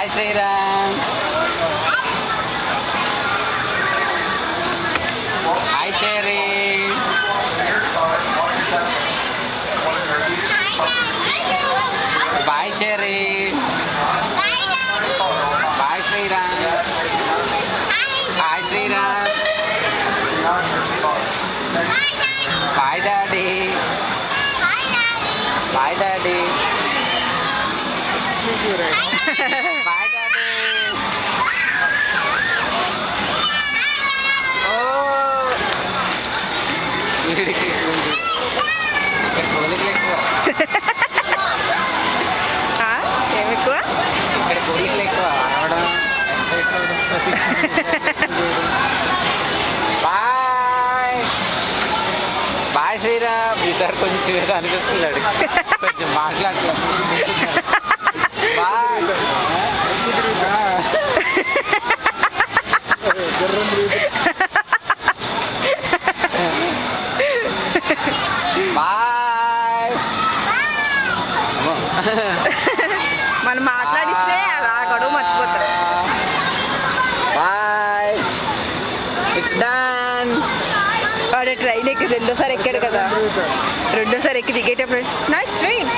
Bye Sriram. Hi Cherry. Bye Cherry. Bye Sriram. Hi Sriram. Bye daddy. Bye daddy. Bye daddy. ఓ వీడికి ఇక్కడ కోలికలు ఎక్కువ. ఏమి ఎక్కువ? ఇక్కడ కోలికలు ఎక్కువ అరవడం. Bye bye Sriram. ఈసారి కొంచెం ఏదో అనిపిస్తున్నాడు, కొంచెం మాట్లాడలేదు. Bye bye. మనం మాట్లాడిస్తే అలా గడువు మర్చిపోతారు. బాయ్. It's done. వాడు ట్రైన్ ఎక్కి రెండోసారి ఎక్కాడు కదా, రెండోసారి ఎక్కి దిగేటప్పుడు నైస్ ట్రైన్.